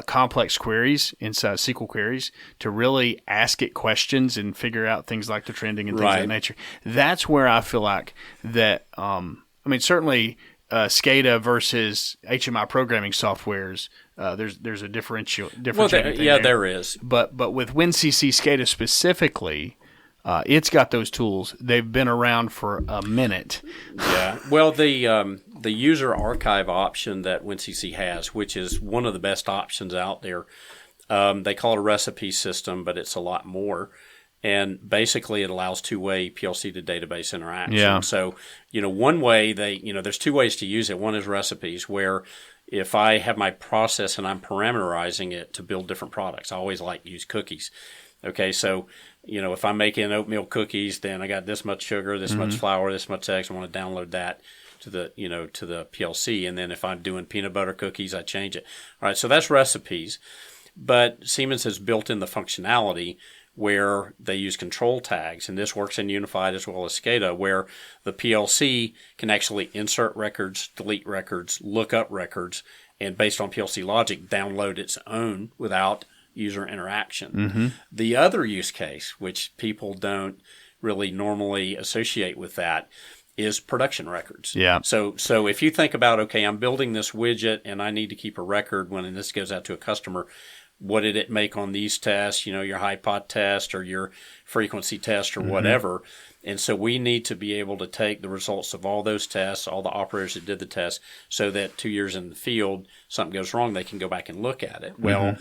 complex queries inside SQL queries, to really ask it questions and figure out things like the trending and things of that nature. That's where I feel like that. Certainly SCADA versus HMI programming softwares. There's a differential. There is. But with WinCC SCADA specifically, it's got those tools. They've been around for a minute. Yeah. Well, the user archive option that WinCC has, which is one of the best options out there, they call it a recipe system, but it's a lot more. And basically, it allows two-way PLC to database interaction. Yeah. So, one way there's two ways to use it. One is recipes, where if I have my process and I'm parameterizing it to build different products, I always like to use cookies. Okay, so, if I'm making oatmeal cookies, then I got this much sugar, this much flour, this much eggs. I want to download that to the PLC. And then if I'm doing peanut butter cookies, I change it. All right, so that's recipes. But Siemens has built in the functionality where they use control tags, and this works in Unified as well as SCADA, where the PLC can actually insert records, delete records, look up records, and based on PLC logic, download its own without user interaction. Mm-hmm. The other use case, which people don't really normally associate with that, is production records. Yeah. So if you think about, okay, I'm building this widget and I need to keep a record when this goes out to a customer, what did it make on these tests, your high pot test or your frequency test or whatever. And so we need to be able to take the results of all those tests, all the operators that did the test, so that 2 years in the field, something goes wrong, they can go back and look at it. Well,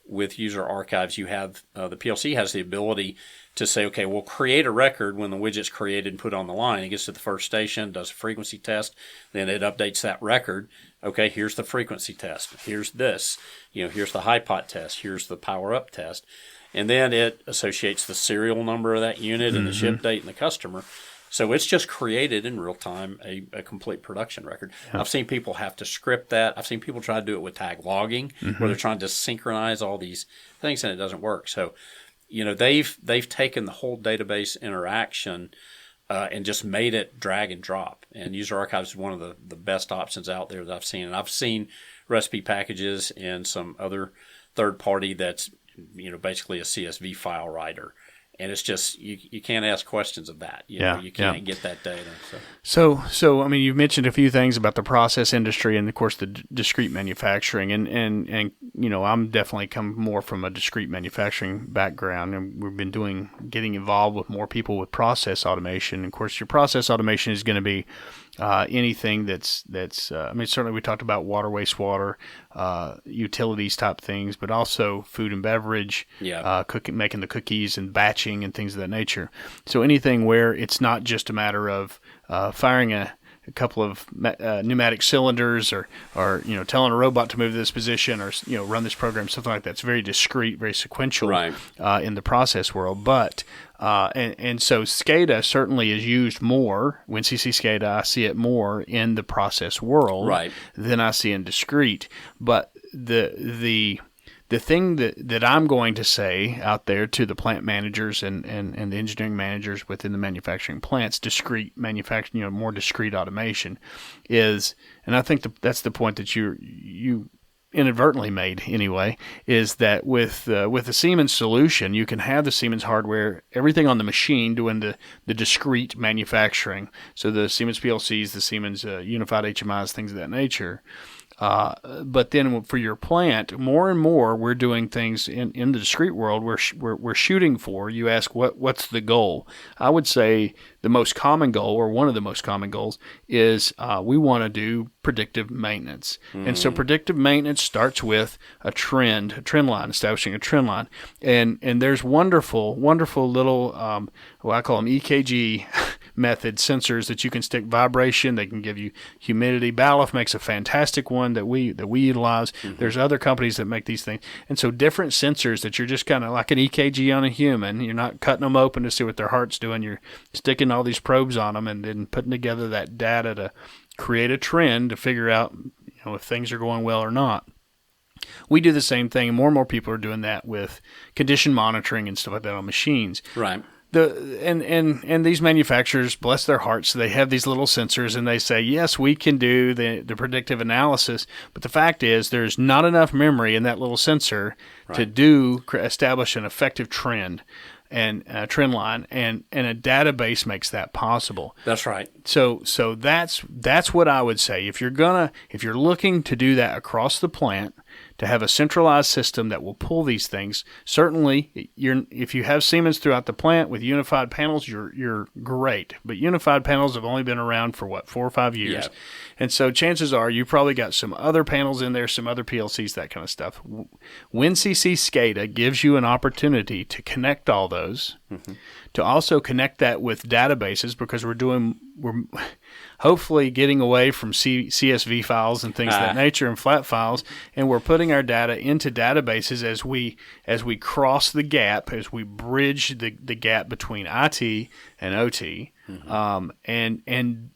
with user archives, you have the PLC has the ability to say, okay, we'll create a record when the widget's created and put on the line. It gets to the first station, does a frequency test, then it updates that record. Okay, here's the frequency test. Here's this. Here's the high pot test. Here's the power up test. And then it associates the serial number of that unit and the ship date and the customer. So it's just created in real time a complete production record. Yeah. I've seen people have to script that. I've seen people try to do it with tag logging, where they're trying to synchronize all these things and it doesn't work. So, they've taken the whole database interaction and just made it drag and drop. And user archives is one of the best options out there that I've seen. And I've seen recipe packages in some other third party that's basically a CSV file writer. And it's just you can't ask questions of that. You can't get that data. So you've mentioned a few things about the process industry and of course the discrete manufacturing, and I'm definitely come more from a discrete manufacturing background, and we've been getting involved with more people with process automation. Of course, your process automation is going to be anything that's I mean, certainly we talked about water, wastewater, utilities type things, but also food and beverage, cooking, making the cookies and batching and things of that nature. So anything where it's not just a matter of firing a couple of pneumatic cylinders or telling a robot to move to this position or run this program, something like that. It's very discrete, very sequential in the process world. But and so SCADA certainly is used more. WinCC SCADA, I see it more in the process world than I see in discrete. But the thing that I'm going to say out there to the plant managers and the engineering managers within the manufacturing plants, discrete manufacturing, more discrete automation is, and I think that's the point that you inadvertently made anyway, is that with the Siemens solution, you can have the Siemens hardware, everything on the machine doing the discrete manufacturing. So the Siemens PLCs, the Siemens Unified HMIs, things of that nature. But then for your plant, more and more we're doing things in the discrete world. We're shooting for. You ask what's the goal? I would say the most common goal, or one of the most common goals, is we want to do predictive maintenance. And so predictive maintenance starts with a trend line, establishing a trend line. And there's wonderful little I call them EKG method sensors that you can stick vibration. They can give you humidity. Balluff makes a fantastic one that we utilize. There's other companies that make these things. And so different sensors that you're just kind of like an EKG on a human. You're not cutting them open to see what their heart's doing. You're sticking all these probes on them and then putting together that data to create a trend to figure out if things are going well or not. We do the same thing, and more people are doing that with condition monitoring and stuff like that on machines. Right. And these manufacturers, bless their hearts, they have these little sensors and they say, yes, we can do the predictive analysis, but the fact is there's not enough memory in that little sensor to establish an effective trend and trend line, and a database makes that possible. That's right. So that's what I would say. If you're looking to do that across the plant, to have a centralized system that will pull these things, certainly if you have Siemens throughout the plant with unified panels, you're great. But unified panels have only been around for 4 or 5 years. Yeah. And so chances are you probably got some other panels in there, some other PLCs, that kind of stuff. WinCC SCADA gives you an opportunity to connect all those, to also connect that with databases, because we're hopefully getting away from CSV files and things of that nature and flat files, and we're putting our data into databases as we cross the gap, as we bridge the gap between IT and OT. And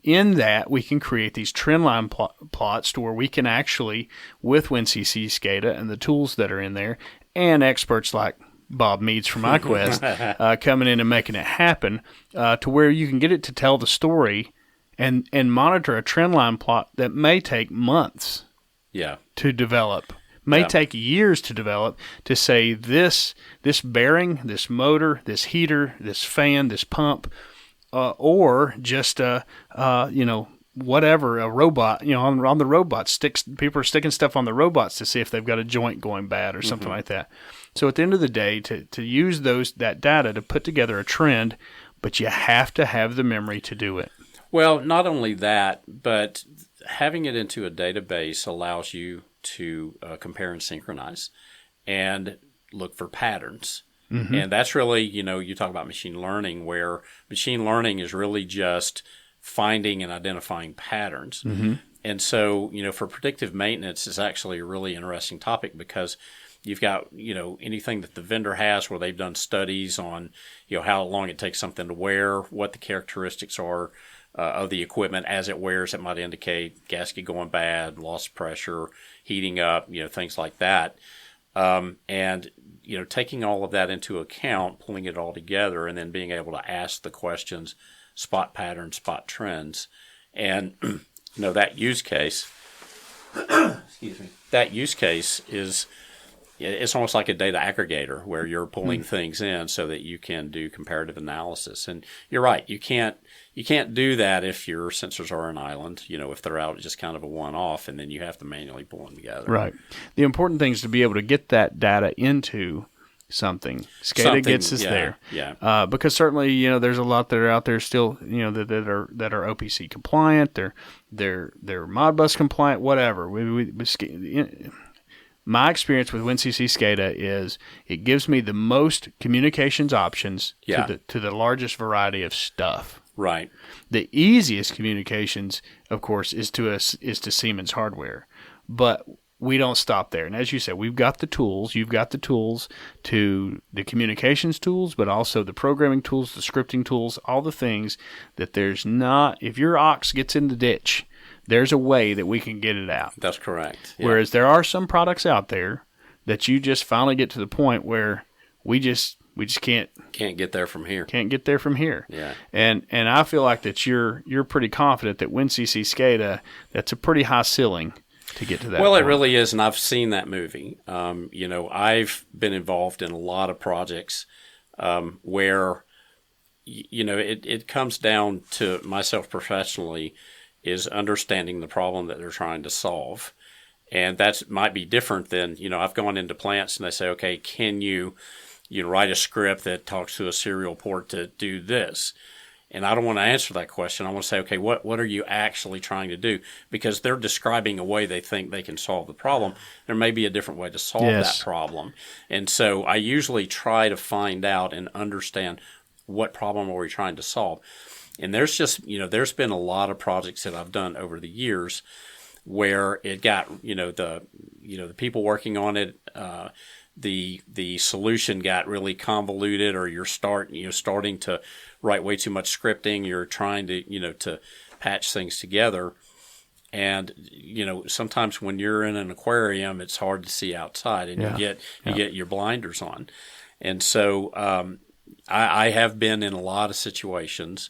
in that, we can create these trend line plots to where we can actually, with WinCC SCADA and the tools that are in there, and experts like Bob Meads from iQuest coming in and making it happen, to where you can get it to tell the story and monitor a trend line plot that may take months to develop, may take years to develop, to say this bearing, this motor, this heater, this fan, this pump, or just whatever, a robot, on the robots, people are sticking stuff on the robots to see if they've got a joint going bad or something like that. So at the end of the day, to use that data to put together a trend, but you have to have the memory to do it. Well, not only that, but having it into a database allows you to compare and synchronize and look for patterns. And that's really, you talk about machine learning, where machine learning is really just finding and identifying patterns. And so, for predictive maintenance, it's actually a really interesting topic, because you've got, anything that the vendor has where they've done studies on, how long it takes something to wear, what the characteristics are of the equipment as it wears. It might indicate gasket going bad, loss of pressure, heating up, things like that. And taking all of that into account, pulling it all together, and then being able to ask the questions, spot patterns, spot trends. And, that use case, that use case it's almost like a data aggregator, where you're pulling things in so that you can do comparative analysis. And you're right, you can't do that if your sensors are an island, if they're out just kind of a one-off, and then you have to manually pull them together. Right. The important thing is to be able to get that data into something, SCADA gets us there. Yeah. Because certainly, there's a lot that are out there still, that are OPC compliant. They're Modbus compliant. Whatever. My experience with WinCC SCADA is it gives me the most communications options to the largest variety of stuff. Right. The easiest communications, of course, is to Siemens hardware, but we don't stop there. And as you said, we've got the tools. You've got the tools to the communications tools, but also the programming tools, the scripting tools, all the things that there's not. If your ox gets in the ditch, there's a way that we can get it out. That's correct. Yeah. Whereas there are some products out there that you just finally get to the point where we just can't get there from here. Can't get there from here. Yeah. And I feel like that you're pretty confident that WinCC SCADA, that's a pretty high ceiling to get to that. Well, point. It really is, and I've seen that movie. I've been involved in a lot of projects where it comes down to myself professionally is understanding the problem that they're trying to solve. And that might be different than, I've gone into plants and they say, okay, can you write a script that talks to a serial port to do this? And I don't want to answer that question. I want to say, okay, what are you actually trying to do? Because they're describing a way they think they can solve the problem. There may be a different way to solve that problem. And so I usually try to find out and understand what problem are we trying to solve. And there's just, there's been a lot of projects that I've done over the years where it got, the people working on it, the solution got really convoluted, or you're starting to write way too much scripting. You're trying to, to patch things together. And, sometimes when you're in an aquarium, it's hard to see outside, and you get your blinders on. And so, I have been in a lot of situations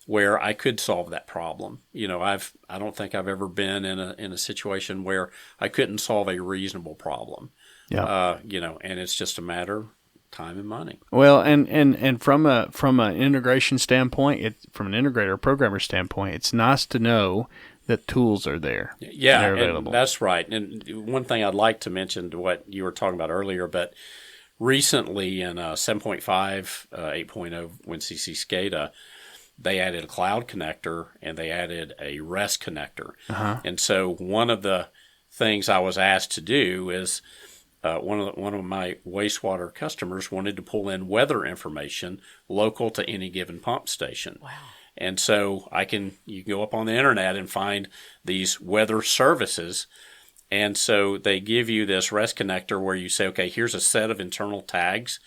where I could solve that problem. I don't think I've ever been in a situation where I couldn't solve a reasonable problem. Yeah. And it's just a matter of time and money. Well, and from an integration standpoint, from an integrator programmer standpoint, it's nice to know that tools are there. Yeah, they're available. And that's right. And one thing I'd like to mention to what you were talking about earlier, but recently in 7.5, 8.0 WinCC SCADA, they added a cloud connector and they added a REST connector. Uh-huh. And so one of the things I was asked to do is one of my wastewater customers wanted to pull in weather information local to any given pump station. Wow. And so you can go up on the internet and find these weather services. And so they give you this REST connector where you say, okay, here's a set of internal tags,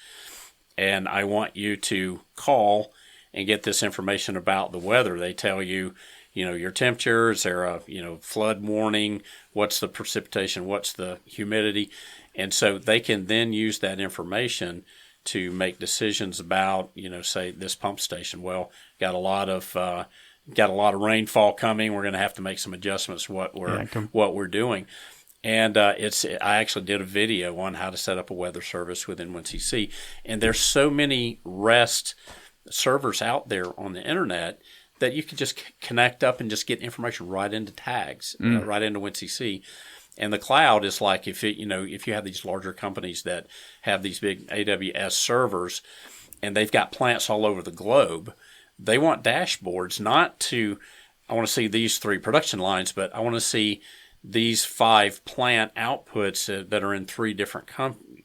and I want you to call and get this information about the weather. They tell you, your temperature, is there a, flood warning, what's the precipitation, what's the humidity. And so they can then use that information to make decisions about, say this pump station. Well, got a lot of rainfall coming. We're going to have to make some adjustments to what we're doing. And I actually did a video on how to set up a weather service within WinCC. And there's so many REST servers out there on the internet that you can just connect up and just get information right into tags, right into WinCC. And the cloud is like if you have these larger companies that have these big AWS servers and they've got plants all over the globe, they want dashboards, I want to see these 3 production lines, but I want to see these 5 plant outputs that are in 3 different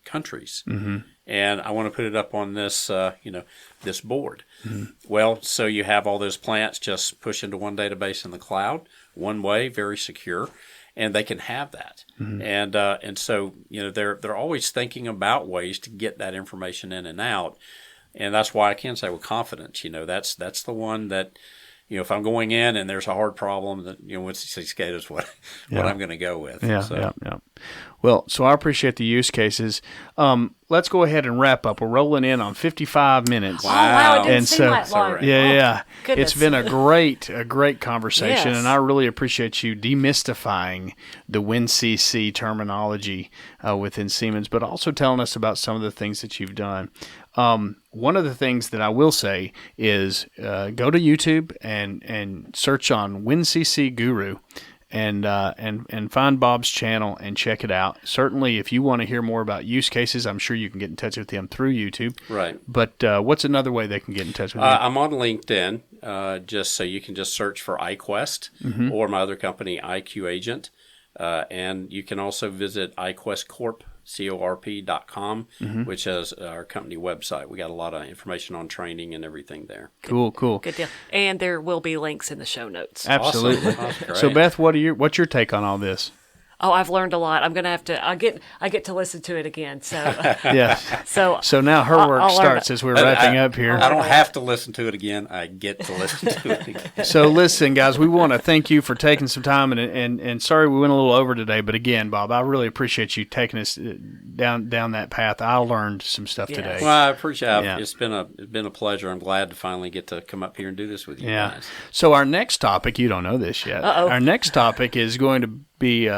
countries. Mm-hmm. And I want to put it up on this, this board. Mm-hmm. Well, so you have all those plants just push into one database in the cloud, one way, very secure, and they can have that. Mm-hmm. And so they're always thinking about ways to get that information in and out, and that's why I can say with confidence, that's the one that. If I'm going in and there's a hard problem, that WinCC SCADA is what I'm going to go with. Yeah. Well, so I appreciate the use cases. Let's go ahead and wrap up. We're rolling in on 55 minutes. Wow! It didn't seem that long. Yeah. Goodness. It's been a great conversation, Yes. and I really appreciate you demystifying the WinCC terminology within Siemens, but also telling us about some of the things that you've done. One of the things that I will say is go to YouTube and search on WinCC Guru, and find Bob's channel and check it out. Certainly, if you want to hear more about use cases, I'm sure you can get in touch with him through YouTube. Right. But what's another way they can get in touch with you? I'm on LinkedIn, just so you can just search for iQuest or my other company, IQ Agent. And you can also visit iQuestCorp.com, which is our company website. We got a lot of information on training and everything there. Cool. Good deal. And there will be links in the show notes. Absolutely. Awesome. So, Beth, what's your take on all this? Oh, I've learned a lot. I'm gonna have to. I get to listen to it again. So Yes. So now her work starts as we're wrapping up here. I don't have to listen to it again. I get to listen to it again. So listen, guys, we want to thank you for taking some time, and sorry we went a little over today, but again, Bob, I really appreciate you taking us down that path. I learned some stuff today. Well, I appreciate it. Yeah. It's been a pleasure. I'm glad to finally get to come up here and do this with you guys. So our next topic, you don't know this yet. Our next topic is going to be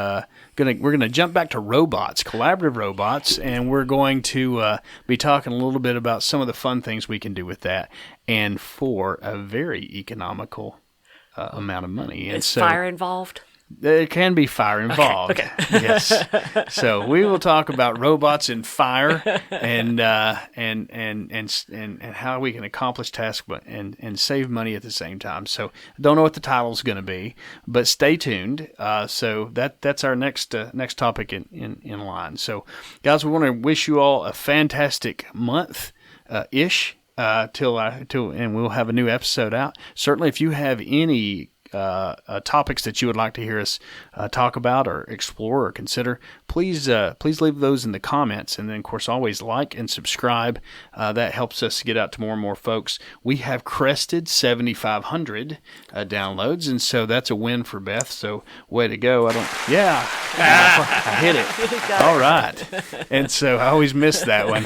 we're going to jump back to robots, collaborative robots, and we're going to be talking a little bit about some of the fun things we can do with that, and for a very economical amount of money. And is fire involved? There can be fire involved. Okay. Yes. So we will talk about robots and fire, and how we can accomplish tasks, and save money at the same time. So I don't know what the title is going to be, but stay tuned. So that's our next topic in line. So guys, we want to wish you all a fantastic month ish till and we'll have a new episode out. Certainly, if you have any topics that you would like to hear us talk about or explore or consider, please leave those in the comments. And then, of course, always like and subscribe. That helps us get out to more and more folks. We have crested 7,500 downloads, and so that's a win for Beth. So way to go! I hit it. All right. And so I always miss that one.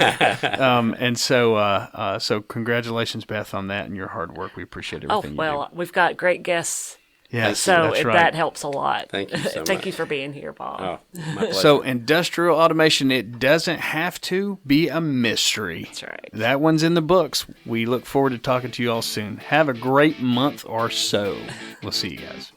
So congratulations, Beth, on that and your hard work. We appreciate everything you do. We've got great guests. Yeah, so that's right. That helps a lot. Thank you so much. Thank you for being here, Bob. Oh, my pleasure. So industrial automation, it doesn't have to be a mystery. That's right. That one's in the books. We look forward to talking to you all soon. Have a great month or so. We'll see you guys.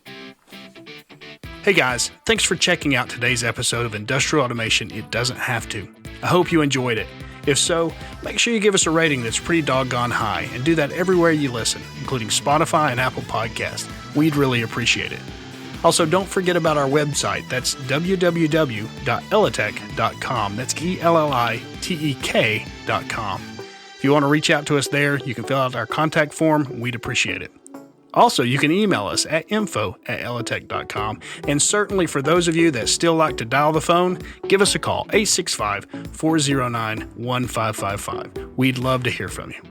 Hey guys, thanks for checking out today's episode of Industrial Automation, It Doesn't Have To. I hope you enjoyed it. If so, make sure you give us a rating that's pretty doggone high, and do that everywhere you listen, including Spotify and Apple Podcasts. We'd really appreciate it. Also, don't forget about our website. That's www.elitech.com. That's ELLITEK.com. If you want to reach out to us there, you can fill out our contact form. We'd appreciate it. Also, you can email us at info@elitech.com. And certainly for those of you that still like to dial the phone, give us a call, 865-409-1555. We'd love to hear from you.